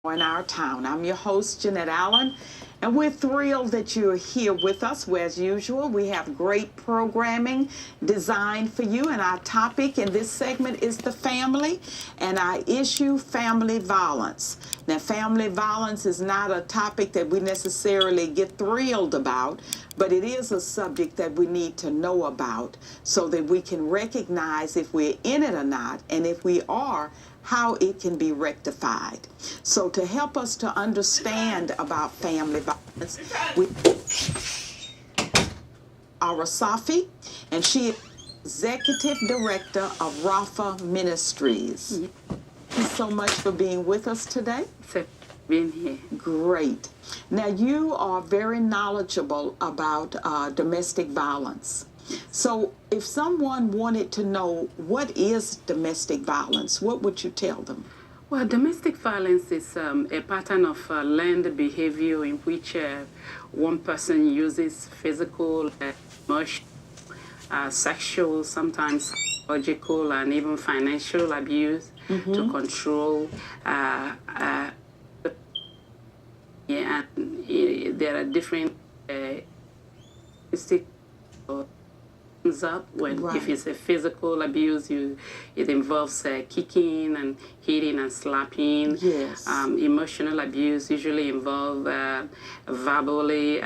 in our town. I'm your host, Jeanette Allen, and we're thrilled that you're here with us. As usual, we have great programming designed for you, and our topic in this segment is the family, and our issue, family violence. Now, family violence is not a topic that we necessarily get thrilled about, but it is a subject that we need to know about so that we can recognize if we're in it or not, and if we are, how it can be rectified. So to help us to understand about family violence, we Ara Safi, and she is Executive Director of Rafa Ministries. Thank you so much for being with us today. For being here. Great. Now, you are very knowledgeable about domestic violence. So if someone wanted to know what is domestic violence, what would you tell them? Well, domestic violence is a pattern of learned behavior in which one person uses physical, emotional, sexual, sometimes psychological, and even financial abuse to control. And there are different up when if it's a physical abuse, it involves kicking and hitting and slapping. Yes. Emotional abuse usually involve verbally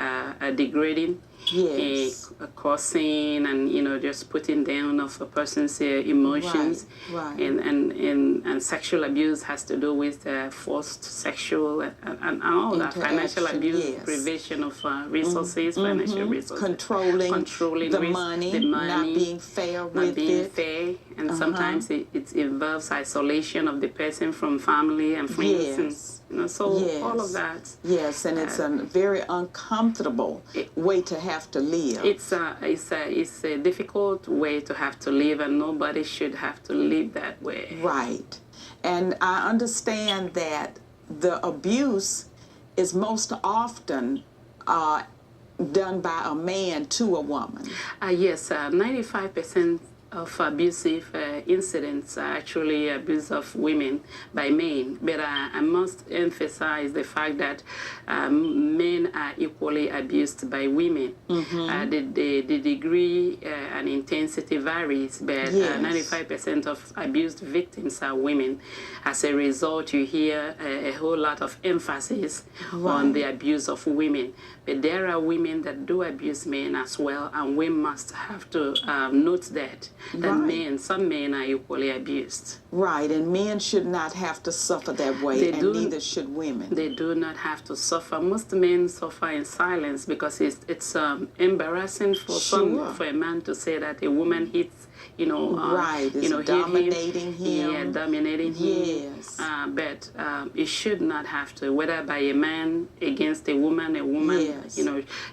degrading. Yes. Cursing and just putting down of a person's emotions. Right. And sexual abuse has to do with forced sexual and all that. Financial abuse, yes. Privation of resources, financial resources, controlling the money, not being fair with it, and sometimes it involves isolation of the person from family and friends. Yes. All of that. Yes, and it's a very uncomfortable way to have to live. It's a difficult way to have to live, and nobody should have to live that way. Right. And I understand that the abuse is most often done by a man to a woman. Yes, 95% of abusive incidents are actually abuse of women by men. But I must emphasize the fact that men are equally abused by women. The degree and intensity varies, but 95% of abused victims are women. As a result, you hear a whole lot of emphasis on the abuse of women. But there are women that do abuse men as well, and we must have to note that some men are equally abused. Right, and men should not have to suffer that way, neither should women. They do not have to suffer. Most men suffer in silence because it's embarrassing for a man to say that a woman hits, dominating him. Yeah, dominating him. Yes. But it should not have to, whether by a man against a woman,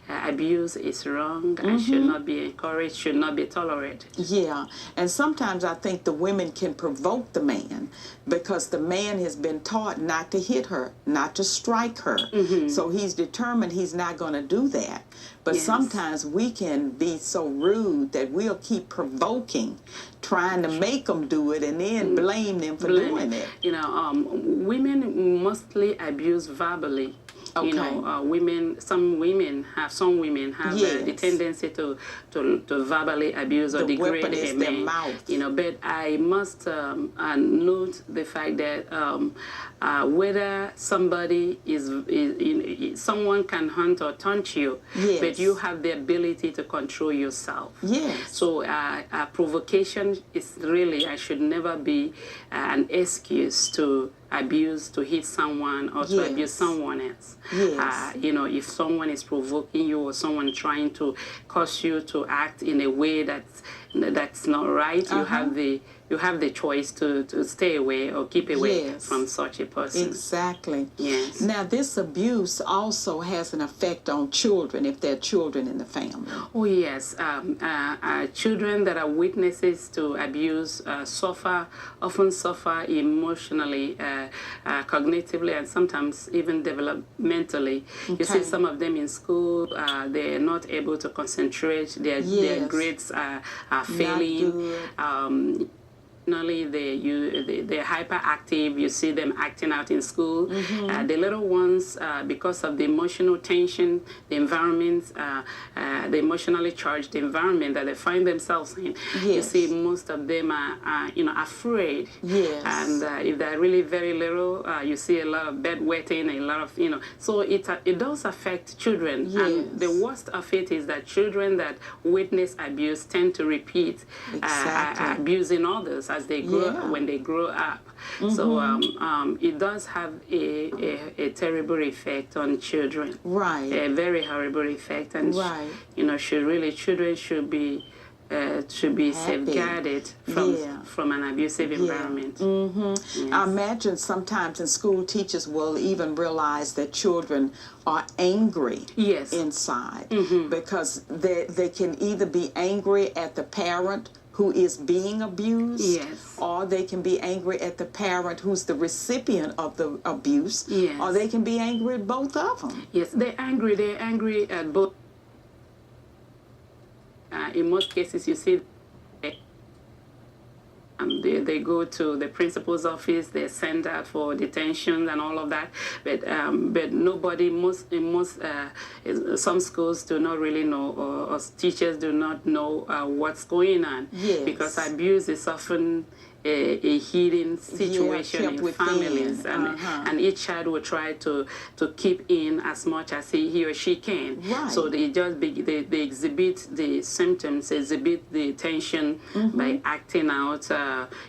abuse is wrong and should not be encouraged, should not be tolerated. Yeah, and sometimes I think the women can provoke the man because the man has been taught not to hit her, not to strike her. So he's determined he's not going to do that. But sometimes we can be so rude that we'll keep provoking, trying to make them do it and then blame them for doing it. Women mostly abuse verbally. Okay. Some women have the tendency to verbally abuse or degrade a man. Mouth. But I must note the fact that whether somebody someone can hunt or taunt you, but you have the ability to control yourself. Yes. So provocation is really, I should never be an excuse to abuse, to hit someone or to abuse someone else. Yes. If someone is provoking you or someone trying to cause you to act in a way that's not right, you have the choice to stay away or keep away from such a person. Exactly. Yes. Now, this abuse also has an effect on children if there are children in the family. Oh, yes. Children that are witnesses to abuse often suffer emotionally, cognitively, and sometimes even developmentally. Okay. You see some of them in school, they're not able to concentrate, their grades are failing. they're hyperactive. You see them acting out in school. The little ones, because of the emotional tension, the environment, the emotionally charged environment that they find themselves in, you see most of them are afraid. Yes. And if they're really very little, you see a lot of bedwetting, a lot of, so it does affect children. Yes. And the worst of it is that children that witness abuse tend to repeat abusing others as they grow when they grow up. So it does have a terrible effect on children. Right. A very horrible effect, and children should be safeguarded from an abusive environment. Yes. I imagine sometimes in school, teachers will even realize that children are angry inside because they can either be angry at the parent who is being abused, or they can be angry at the parent who's the recipient of the abuse, or they can be angry at both of them. Yes, they're angry at both. In most cases, you see they go to the principal's office, they're sent out for detention and all of that, but nobody, some schools do not really know, or teachers do not know what's going on, because abuse is often a hidden situation in families, and each child will try to keep in as much as he or she can. So they just they exhibit the symptoms, exhibit the tension by acting out,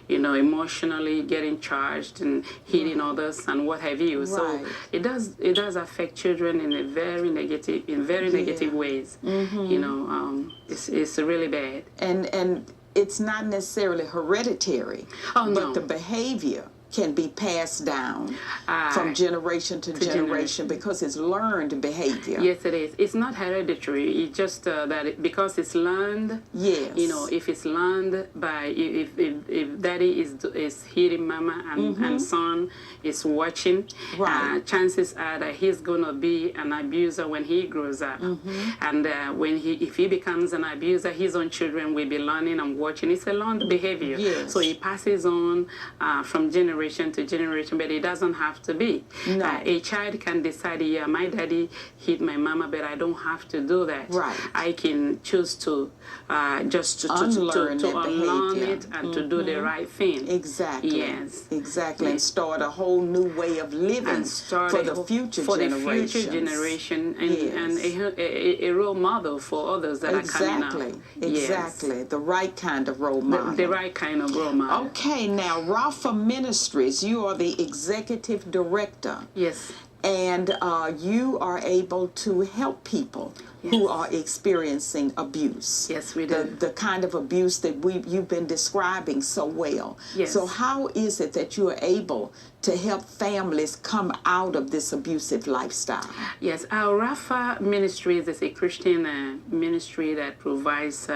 emotionally getting charged and hitting others and what have you. So it does affect children in a very negative ways. It's really bad. And it's not necessarily hereditary, but the behavior can be passed down from generation to generation because it's learned behavior. Yes, it is. It's not hereditary. It's just because it's learned. Yes. If it's learned by if daddy is hitting mama and son is watching, chances are that he's gonna be an abuser when he grows up. And if he becomes an abuser, his own children will be learning and watching. It's a learned behavior. Yes. So he passes on from generation to generation, but it doesn't have to be. A child can decide, my daddy hit my mama, but I don't have to do that. I can choose to unlearn it and to do the right thing. Exactly. Yes. Exactly. And start a whole new way of living for the future generation and a role model for others that are coming up. Exactly. The right kind of role model. The right kind of role model. Okay, now Rafa Ministries, you are the executive director. Yes. And you are able to help people who are experiencing abuse. Yes, we do. The kind of abuse that you've been describing so well. Yes. So how is it that you are able to help families come out of this abusive lifestyle? Yes, our Rafa Ministries is a Christian ministry that provides,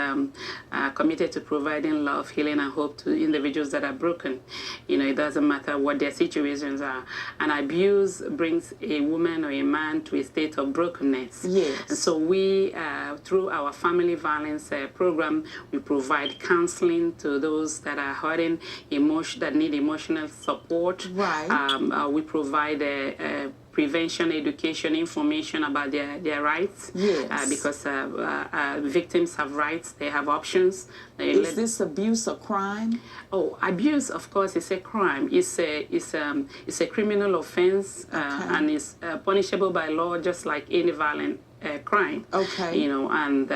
committed to providing love, healing, and hope to individuals that are broken. It doesn't matter what their situations are. And abuse brings a woman or a man to a state of brokenness. Yes. And so we, through our family violence program, we provide counseling to those that are hurting, that need emotional support. We provide prevention, education, information about their rights. Yes. Because victims have rights, they have options. Is this abuse a crime? Oh, abuse, of course, is a crime. It's a criminal offense, and it's punishable by law, just like any violent crime. Okay. And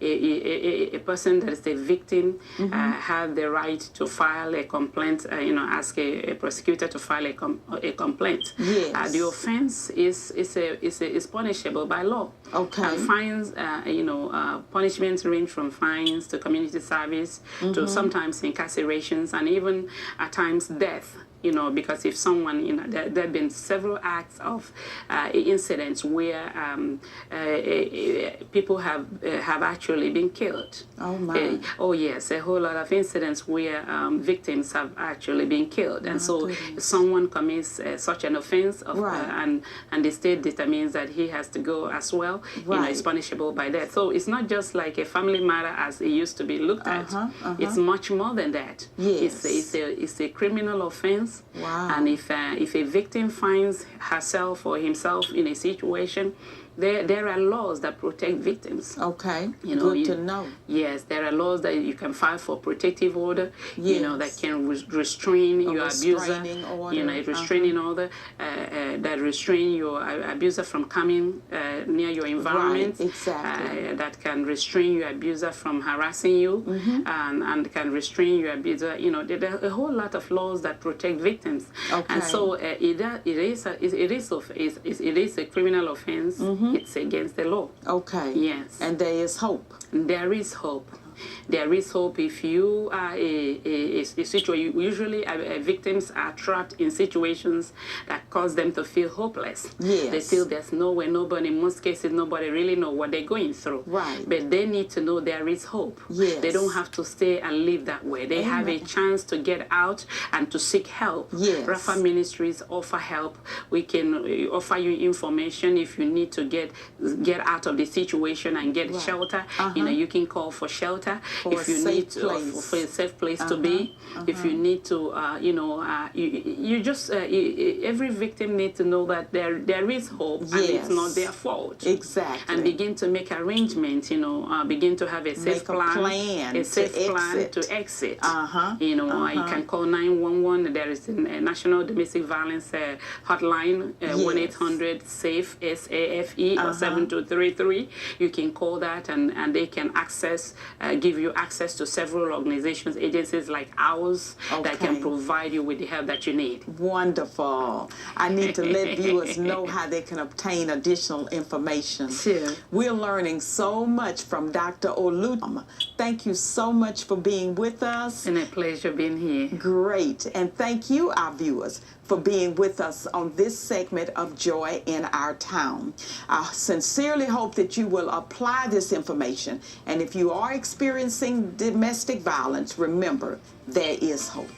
a person that is a victim have the right to file a complaint. Ask a prosecutor to file a complaint. Yes. The offense is punishable by law. Okay. And fines, punishments range from fines to community service to sometimes incarcerations and even at times death. you know, because if someone, you know, there have been several acts of incidents where people have actually been killed. Oh my! Oh yes, a whole lot of incidents where victims have actually been killed, and so if someone commits such an offense, and the state determines that he has to go as well, you know, it's punishable by death. So it's not just like a family matter as it used to be looked at. It's much more than that. Yes. It's a criminal offense. Wow. And if a victim finds herself or himself in a situation, there are laws that protect victims. Okay, you know, good to know. Yes, there are laws that you can file for protective order, yes. you know, that can restrain your abuser, order. you know, a restraining order that restrain your abuser from coming near your environment. Right, exactly. That can restrain your abuser from harassing you, and can restrain your abuser. You know, there are a whole lot of laws that protect victims. Okay. And so it is a criminal offense. It's against the law. Okay. Yes. And there is hope. There is hope. There is hope if you are a situation. Usually, victims are trapped in situations that cause them to feel hopeless. Yes. They feel there's nowhere, nobody, in most cases, nobody really know what they're going through. Right. But they need to know there is hope. Yes. They don't have to stay and live that way. They have a chance to get out and to seek help. Yes. Rafa Ministries offer help. We can offer you information if you need to get out of the situation and get shelter. You know, you can call for shelter. If you need to, for a safe place to be, if you need to, you know, you just every victim needs to know that there is hope, and it's not their fault. Exactly. And begin to make arrangements. You know, begin to have a safe plan, a safe plan to exit. You know, you can call 911. There is a National Domestic Violence hotline, 1-800-SAFE SAFE or 7233. You can call that, and they can give you access to several organizations, agencies like ours that can provide you with the help that you need. Wonderful. I need to let viewers know how they can obtain additional information. Sure. We're learning so much from Dr. Oluchi. Thank you so much for being with us. It's been a pleasure being here. Great. And thank you, our viewers, for being with us on this segment of Joy in Our Town. I sincerely hope that you will apply this information. And if you are experiencing domestic violence, remember, there is hope.